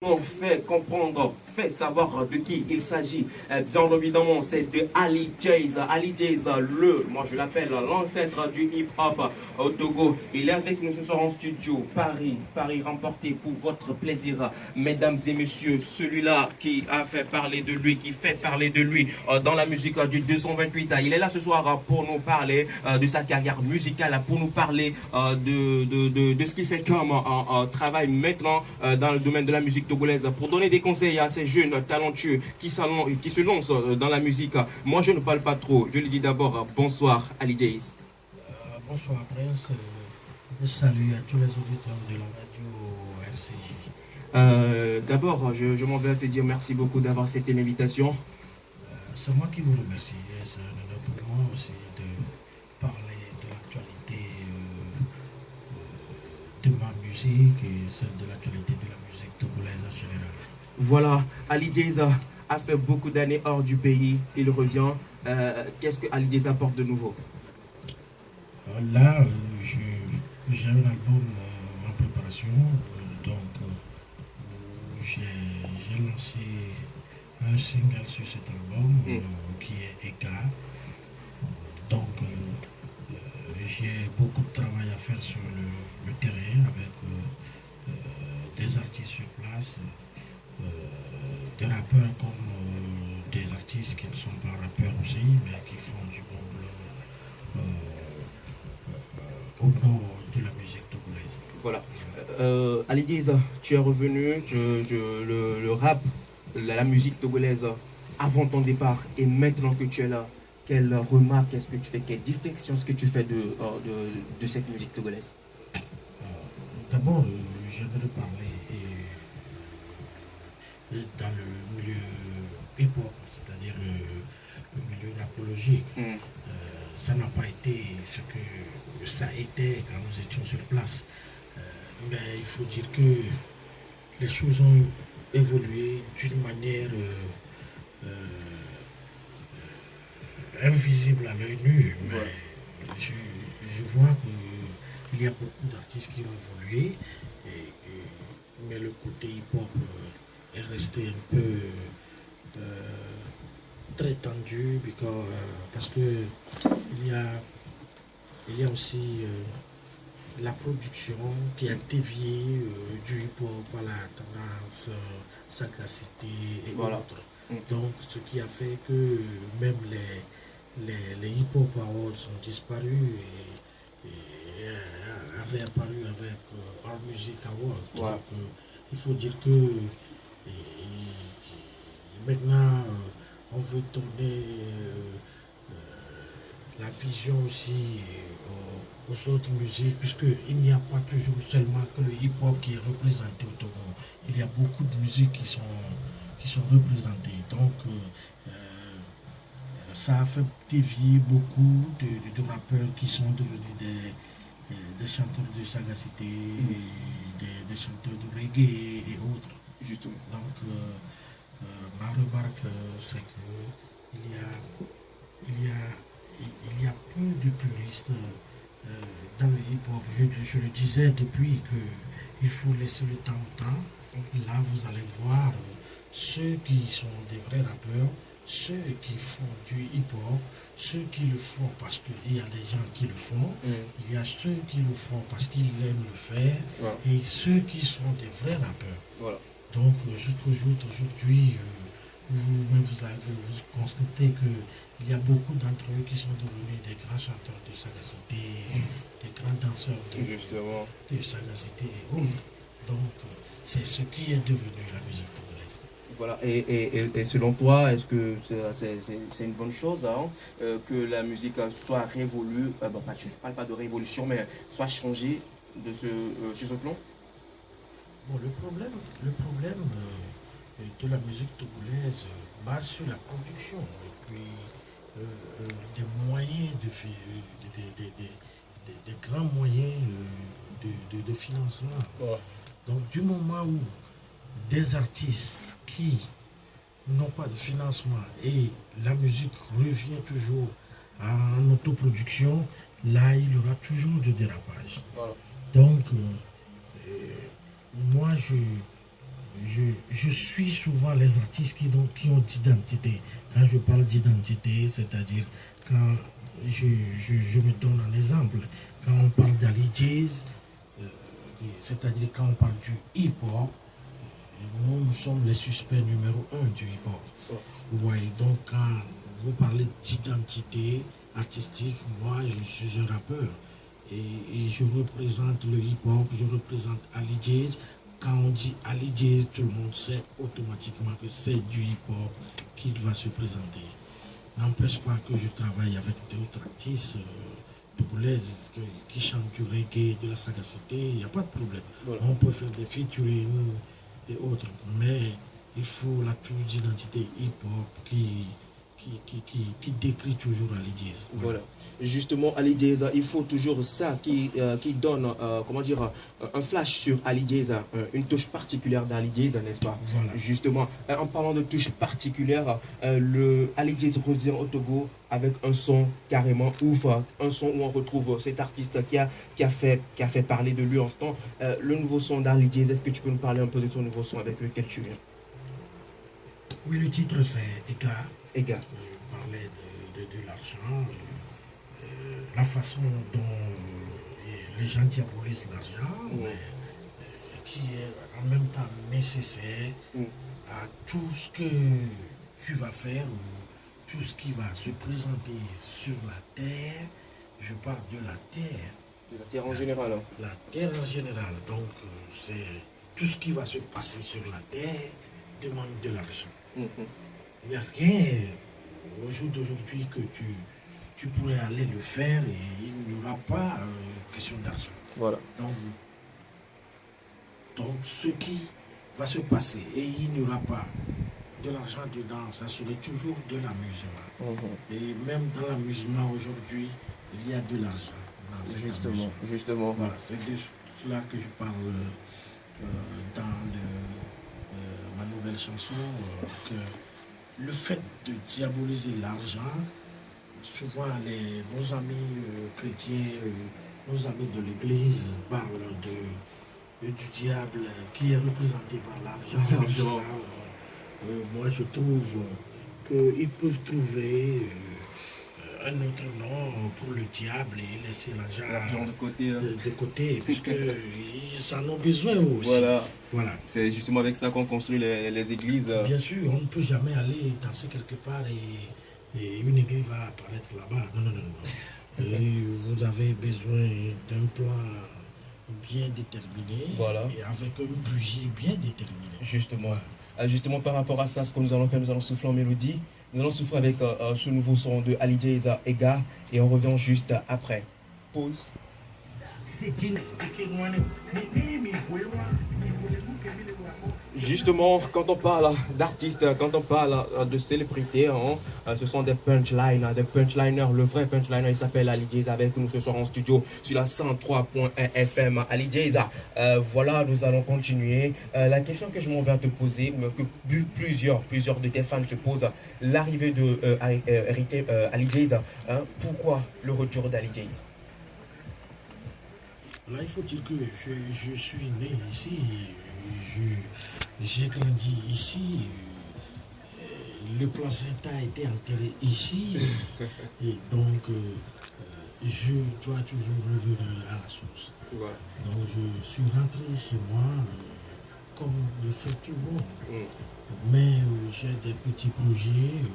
On fait comprendre, fait savoir de qui il s'agit. Bien évidemment, c'est de Ali Jazz. Ali Jazz, moi je l'appelle l'ancêtre du hip-hop au Togo. Il est avec nous ce soir en studio. Paris remporté pour votre plaisir. Mesdames et messieurs, celui-là qui a fait parler de lui, qui fait parler de lui dans la musique du 228. Il est là ce soir pour nous parler de sa carrière musicale, pour nous parler de ce qu'il fait comme travail maintenant dans le domaine de la musique togolaise, pour donner des conseils à ces jeunes talentueux qui se lancent dans la musique. Moi, je ne parle pas trop. Je lui dis d'abord bonsoir, Ali Jays. Bonsoir, Prince. Je salue à tous les auditeurs de la radio RCJ. D'abord, je m'en vais te dire merci beaucoup d'avoir accepté l'invitation. C'est moi qui vous remercie. C'est un honneur pour moi aussi de parler de l'actualité de ma musique et celle de l'actualité de la musique togolaise en général. Voilà, Ali Jays a fait beaucoup d'années hors du pays. Il revient. Qu'est-ce que Ali Jays apporte de nouveau? Là, j'ai un album en préparation. J'ai lancé un single sur cet album qui est Eka. Donc, j'ai beaucoup de travail à faire sur le terrain avec des artistes sur place, des rappeurs comme des artistes qui ne sont pas rappeurs aussi, mais qui font du bon boulot au nom de la musique togolaise. Voilà. Ali Jays, tu es revenu, le rap, la musique togolaise avant ton départ et maintenant que tu es là, quelle remarque est-ce que tu fais, quelle distinction est-ce que tu fais de cette musique togolaise? D'abord, j'aimerais parler dans le milieu hip-hop, c'est-à-dire le milieu rapologique. Ça n'a pas été ce que ça était quand nous étions sur place. Mais il faut dire que les choses ont évolué d'une manière invisible à l'œil nu. Mais je vois qu'il y a beaucoup d'artistes qui ont évolué, mais le côté hip-hop est resté un peu très tendu parce que il y a aussi la production qui a dévié du hip-hop à la tendance, sagacité et autres. Donc, ce qui a fait que même les hip-hop awards ont disparu et a réapparu avec Art Music Awards. Donc, il faut dire que maintenant, on veut tourner la vision aussi aux autres musiques, puisqu'il n'y a pas toujours seulement que le hip-hop qui est représenté au Togo. Il y a beaucoup de musiques qui sont représentées. Donc, ça a fait dévier beaucoup de rappeurs qui sont devenus des chanteurs de sagacité, des chanteurs de reggae et autres. Justement. Donc, ma remarque, c'est qu'il y a peu de puristes dans le hip-hop. Je le disais depuis qu'il faut laisser le temps au temps. Là, vous allez voir ceux qui sont des vrais rappeurs, ceux qui font du hip-hop, ceux qui le font parce qu'il y a des gens qui le font, il y a ceux qui le font parce qu'ils aiment le faire, et ceux qui sont des vrais rappeurs. Voilà. Donc, jusqu'au jour d'aujourd'hui, vous avez constaté qu'il y a beaucoup d'entre eux qui sont devenus des grands chanteurs de sagacité, des grands danseurs de sagacité et autres. Donc, c'est ce qui est devenu la musique togolaise. Voilà, et selon toi, est-ce que c'est une bonne chose que la musique soit révolue, je ne parle pas de révolution, mais soit changée sur ce plan? Bon, le problème de la musique togolaise base sur la production et puis des moyens des grands moyens de financement. Donc du moment où des artistes qui n'ont pas de financement et la musique revient toujours en autoproduction, là il y aura toujours du dérapage. Donc moi je suis souvent les artistes qui ont d'identité. Quand je parle d'identité, c'est-à-dire quand je me donne un exemple. Quand on parle d'Ali Jazz, c'est-à-dire quand on parle du hip-hop, nous sommes les suspects numéro un du hip-hop. Ouais, donc quand vous parlez d'identité artistique, moi je suis un rappeur. Et je représente le hip-hop, je représente Ali Jazz. Quand on dit Ali Jazz, tout le monde sait automatiquement que c'est du hip-hop qu'il va se présenter. N'empêche pas que je travaille avec d'autres artistes togolaises qui chantent du reggae, de la sagacité, il n'y a pas de problème. Voilà. On peut faire des featuring et autres, mais il faut la touche d'identité hip-hop qui décrit toujours Ali Jazz. Voilà. Justement, Ali Jazz, il faut toujours ça qui donne, comment dire, un flash sur Ali Jazz, une touche particulière d'Ali Jazz, n'est-ce pas? Voilà. Justement, en parlant de touche particulière, le Ali Jazz revient au Togo avec un son carrément ouf, un son où on retrouve cet artiste qui a fait parler de lui en ce temps. Le nouveau son d'Ali Jazz, est-ce que tu peux nous parler un peu de ton nouveau son avec lequel tu viens? Oui, le titre c'est Ega. Ega. Je parlais de l'argent, la façon dont les gens diabolisent l'argent, mais qui est en même temps nécessaire à tout ce que tu vas faire ou tout ce qui va se présenter sur la terre. Je parle de la terre. De la terre en général. La terre en général. Donc, c'est tout ce qui va se passer sur la terre demande de l'argent. Il n'y a rien au jour d'aujourd'hui que tu pourrais aller le faire et il n'y aura pas question d'argent. Voilà. Donc, ce qui va se passer et il n'y aura pas de l'argent dedans, ça serait toujours de l'amusement. Et même dans l'amusement aujourd'hui, il y a de l'argent. Justement. Voilà, c'est de cela que je parle dans ma nouvelle chanson, que le fait de diaboliser l'argent, souvent nos amis chrétiens, nos amis de l'église parlent du diable qui est représenté par l'argent. Moi je trouve qu'ils peuvent trouver un autre nom pour le diable et laisser l'argent de côté puisqu'ils en ont besoin aussi. Voilà. C'est justement avec ça qu'on construit les églises. Bien sûr, on ne peut jamais aller danser quelque part et une église va apparaître là-bas. Non. Et vous avez besoin d'un plan bien déterminé et avec une bougie bien déterminée. Justement, par rapport à ça, ce que nous allons faire, nous allons souffler en mélodie. Nous allons souffler avec ce nouveau son de Ali Jazz Ega et on revient juste après. Pause. Justement, quand on parle d'artistes, quand on parle de célébrités, ce sont des punchlines, des punchliner. Le vrai punchliner, il s'appelle Ali Jazz avec nous ce soir en studio sur la 103.1 FM. Ali Jazz, voilà, nous allons continuer. La question que je m'en vais te poser, que plusieurs de tes fans se posent, l'arrivée de Ali Jazz, pourquoi le retour d'Ali Jazz? Là, il faut dire que je suis né ici, j'ai grandi ici, le placenta a été enterré ici, et donc je dois toujours revenir à la source. Donc je suis rentré chez moi comme le fait tout le monde, mais j'ai des petits projets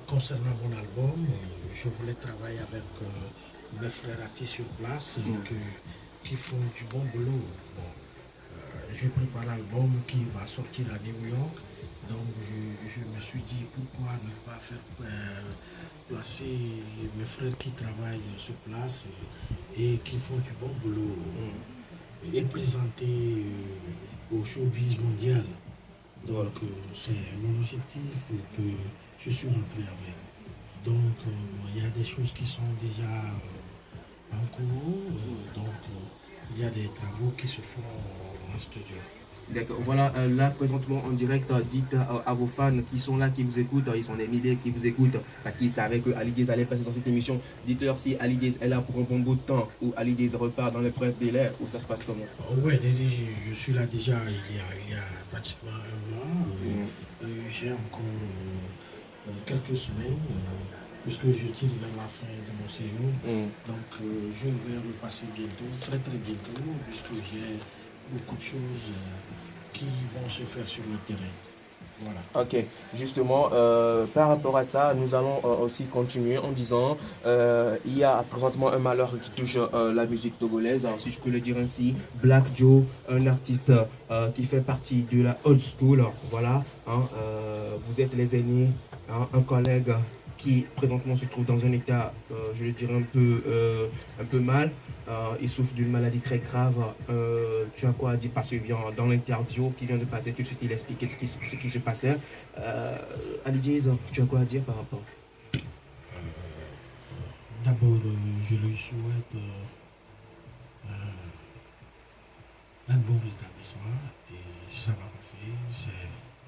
concernant mon album. Je voulais travailler avec mes frères artistes sur place qui font du bon boulot. Je prépare l'album qui va sortir à New York, donc je me suis dit pourquoi ne pas faire placer mes frères qui travaillent sur place et qui font du bon boulot et présenter au showbiz mondial. Donc c'est mon objectif que je suis rentré avec. Donc il y a des choses qui sont déjà en cours, donc il y a des travaux qui se font en studio. D'accord. Voilà, là, présentement, en direct, dites à vos fans qui sont là, qui vous écoutent, ils sont des milliers qui vous écoutent, parce qu'ils savaient que Ali Diaz allait passer dans cette émission. Dites-leur si Ali Diaz est là pour un bon bout de temps, ou Ali Diaz repart dans les brefs délais, ou ça se passe comment? Ouais, je suis là déjà il y a pratiquement un mois. J'ai encore quelques semaines, puisque je tire vers la fin de mon séjour. Donc, je vais repasser bientôt, très très bientôt, puisque j'ai beaucoup de choses qui vont se faire sur le terrain. Voilà. Ok, justement, par rapport à ça, nous allons aussi continuer en disant il y a présentement un malheur qui touche la musique togolaise, si je peux le dire ainsi. Black Joe, un artiste qui fait partie de la old school, voilà. Vous êtes les aînés, un collègue qui présentement se trouve dans un état, je le dirais, un peu mal. Il souffre d'une maladie très grave. Tu as quoi à dire? Parce que dans l'interview qui vient de passer, tout de suite il expliquait ce qui se passait. Ali Diaz, tu as quoi à dire par rapport? D'abord, je lui souhaite un bon rétablissement et ça va passer.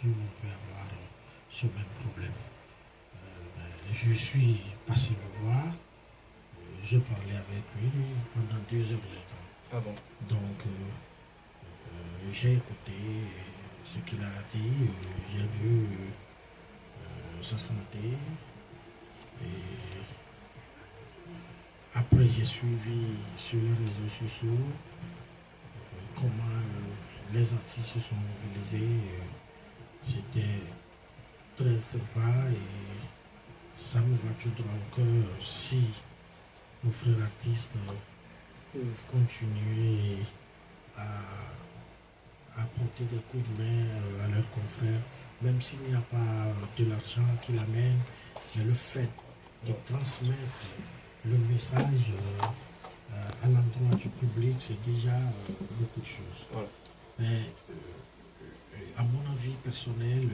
Tout le monde peut avoir ce même problème. Je suis passé le voir. Je parlais avec lui pendant 2 heures de temps. Ah bon? Donc, j'ai écouté ce qu'il a dit, j'ai vu sa santé. Et après, j'ai suivi sur les réseaux sociaux comment les artistes se sont mobilisés. C'était très sympa et ça me va tout droit au cœur si nos frères artistes peuvent continuer à apporter des coups de main à leurs confrères, même s'il n'y a pas de l'argent qui l'amène, mais le fait de transmettre le message à l'endroit du public, c'est déjà beaucoup de choses. Voilà. Mais à mon avis personnel,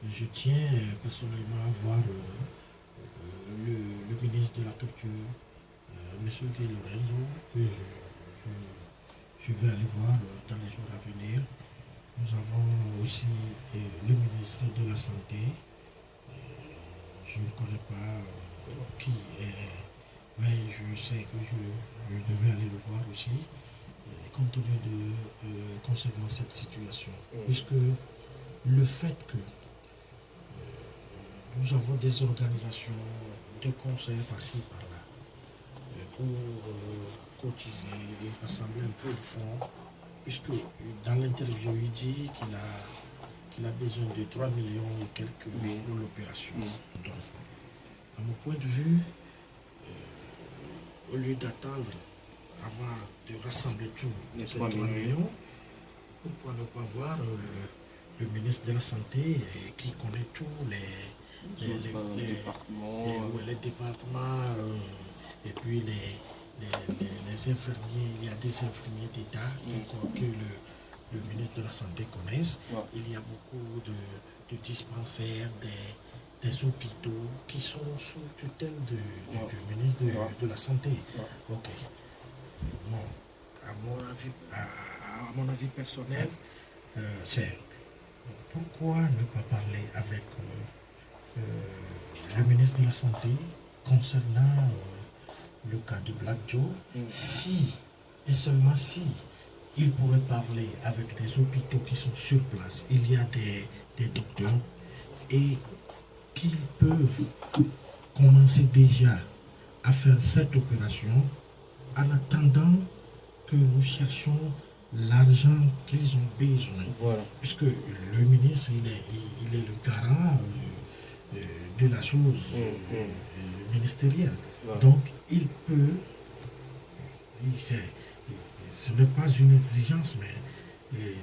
je tiens personnellement à voir le ministre de la Culture, M. Guy Lorenzo, que je vais aller voir dans les jours à venir. Nous avons aussi le ministre de la Santé. Je ne connais pas qui est, mais je sais que je devais aller le voir aussi, compte tenu de concernant cette situation. Puisque le fait que nous avons des organisations de conseils par-ci, par-là, pour cotiser et rassembler un peu de fonds, puisque dans l'interview, il dit qu'il a besoin de 3 millions et quelques pour l'opération. Donc, à mon point de vue, au lieu d'attendre avant de rassembler tout ces 3 millions, pourquoi ne pas voir le ministre de la Santé qui connaît tous les départements et puis les infirmiers, il y a des infirmiers d'État que le ministre de la Santé connaisse. Il y a beaucoup de dispensaires, des hôpitaux qui sont sous tutelle du ministre de la Santé. Ok. Bon, à mon avis personnel, c'est pourquoi ne pas parler avec le ministre de la Santé concernant le cas de Black Joe, si et seulement si il pourrait parler avec des hôpitaux qui sont sur place, il y a des docteurs et qu'ils peuvent commencer déjà à faire cette opération en attendant que nous cherchions l'argent qu'ils ont besoin. Voilà. Puisque le ministre, il est le garant de la chose ministérielle. Voilà. Donc, il peut, ce n'est pas une exigence, mais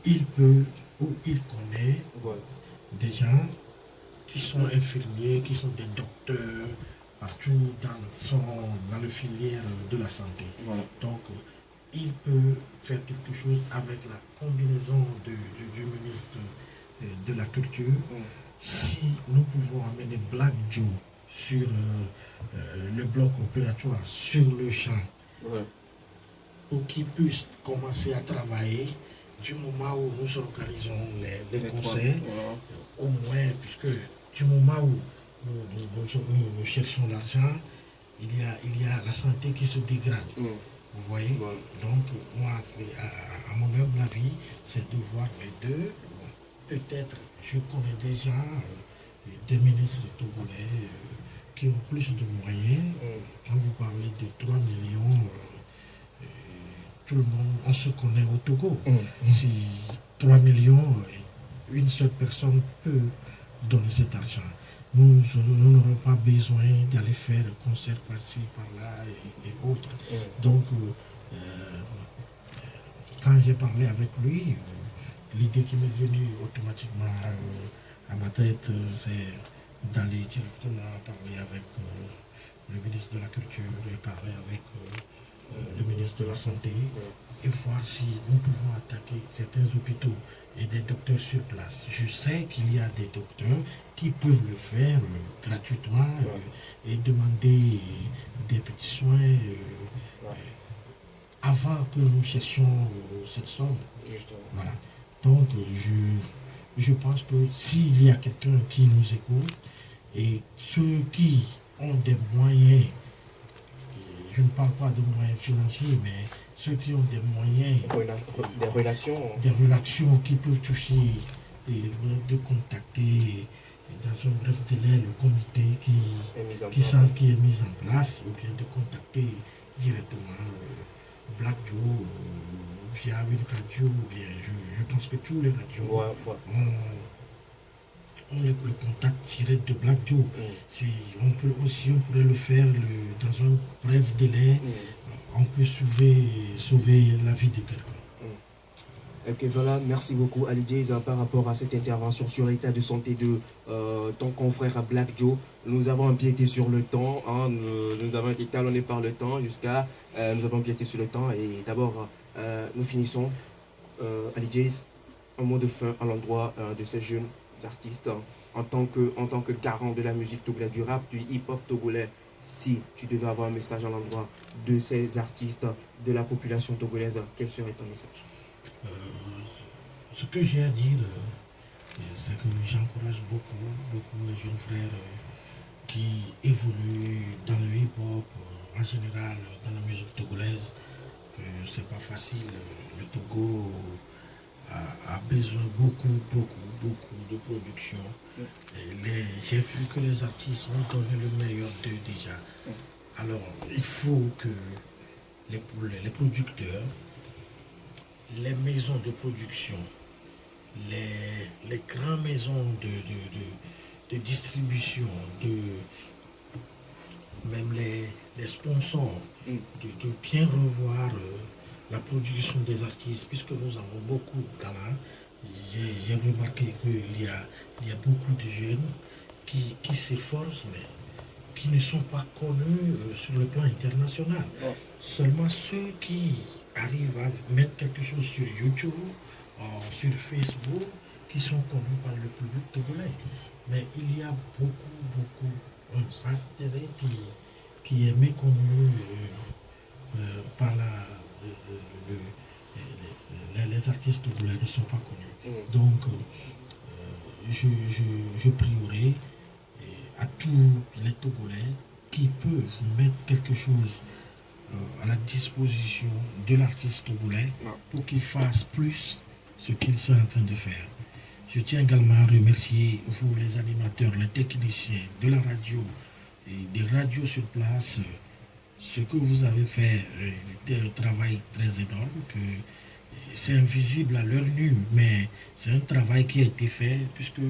il peut ou il connaît des gens qui sont infirmiers, qui sont des docteurs, partout dans le filière de la santé. Voilà. Donc, il peut faire quelque chose avec la combinaison du ministre de la Culture. Si nous pouvons amener Black Joe sur le bloc opératoire, sur le champ, pour qu'il puisse commencer à travailler du moment où nous organisons les concerts, Voilà. au moins, puisque du moment où nous cherchons l'argent, il y a la santé qui se dégrade. Vous voyez? Voilà. Donc, moi, à mon humble avis, c'est de voir les deux. Peut-être, je connais déjà des ministres togolais qui ont plus de moyens. Quand vous parlez de 3 millions, tout le monde, on se connaît au Togo. Si 3 millions, une seule personne peut donner cet argent. Nous n'aurons pas besoin d'aller faire un concert par-ci, par-là et autres. Donc, quand j'ai parlé avec lui, l'idée qui m'est venue automatiquement à ma tête, c'est d'aller directement parler avec le ministre de la Culture et parler avec le ministre de la Santé et voir si nous pouvons attaquer certains hôpitaux et des docteurs sur place. Je sais qu'il y a des docteurs qui peuvent le faire gratuitement et demander des petits soins avant que nous cherchions cette somme. Voilà. Donc, je pense que s'il y a quelqu'un qui nous écoute et ceux qui ont des moyens, je ne parle pas de moyens financiers, mais ceux qui ont des moyens, Des relations qui peuvent toucher, de contacter dans un bref délai le comité qui est mis en place, ou bien de contacter directement Black Joe via une radio, ou bien je pense que tous les radios ont le contact direct de Black Joe. Si on pourrait le faire dans un bref délai, on peut sauver la vie de quelqu'un. Ok, voilà, merci beaucoup Ali Jayz par rapport à cette intervention sur l'état de santé de ton confrère Black Joe. Nous avons empiété sur le temps, hein, nous avons été talonnés par le temps jusqu'à... nous avons empiété sur le temps et d'abord nous finissons. Ali Jayz, un mot de fin à l'endroit de ces jeunes artistes en tant que garant de la musique togolaise, du rap, du hip-hop togolais. Si tu devais avoir un message à l'endroit de ces artistes, de la population togolaise, quel serait ton message? Ce que j'ai à dire, c'est que j'encourage beaucoup les jeunes frères qui évoluent dans le hip-hop, en général dans la musique togolaise. C'est pas facile. Le Togo a besoin beaucoup de production. J'ai vu que les artistes ont donné le meilleur d'eux déjà. Alors, il faut que les producteurs, les maisons de production, les grandes maisons de distribution, même les sponsors, de bien revoir la production des artistes, puisque nous avons beaucoup de talent. J'ai remarqué qu'il y a beaucoup de jeunes qui s'efforcent, mais qui ne sont pas connus sur le plan international. Seulement ceux qui arrivent à mettre quelque chose sur YouTube, sur Facebook, qui sont connus par le public togolais. Mais il y a beaucoup, un vaste terrain qui est méconnu par les artistes togolais ne sont pas connus. Donc, je prierai à tous les Togolais qui peuvent mettre quelque chose à la disposition de l'artiste togolais pour qu'il fasse plus ce qu'il est en train de faire. Je tiens également à remercier vous les animateurs, les techniciens de la radio et des radios sur place. Ce que vous avez fait était un travail très énorme, que c'est invisible à l'heure nue, mais c'est un travail qui a été fait puisque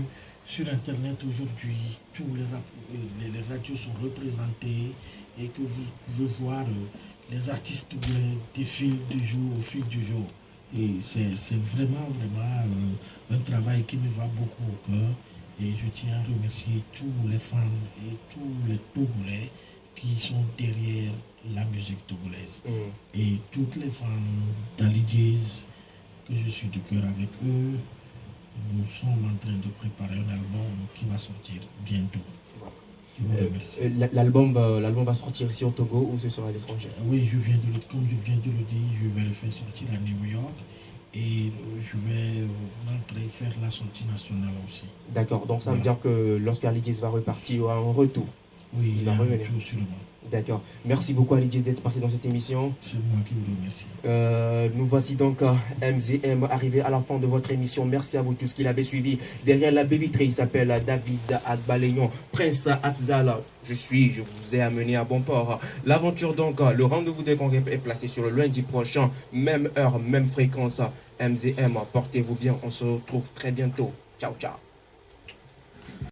sur Internet aujourd'hui, tous les radios sont représentés et que vous pouvez voir les artistes défilent du jour au fil du jour. Et c'est vraiment un travail qui me va beaucoup au cœur. Et je tiens à remercier tous les fans et tous les Togolais qui sont derrière la musique togolaise. Et toutes les fans d'Ali Jayz, que je suis de cœur avec eux, nous sommes en train de préparer un album qui va sortir bientôt. Je vous remercie. L'album va sortir ici au Togo ou ce sera à l'étranger? Oui, comme je viens de le dire, je vais le faire sortir à New York Et je vais rentrer faire la sortie nationale aussi. D'accord, donc ça veut dire que lorsqu'Ali Diaz va repartir, il y aura un retour. Oui, Il il y a va un revenir. retour sûrement. D'accord. Merci beaucoup Ali Diaz d'être passé dans cette émission. C'est moi qui vous remercie. Nous voici donc MZM arrivé à la fin de votre émission. Merci à vous tous qui l'avez suivi. Derrière la baie vitrée, il s'appelle David Agbaléon, Prince Afzal. Je vous ai amené à bon port. L'aventure donc, le rendez-vous de congrès est placé sur le lundi prochain. Même heure, même fréquence. MZM, portez-vous bien. On se retrouve très bientôt. Ciao, ciao.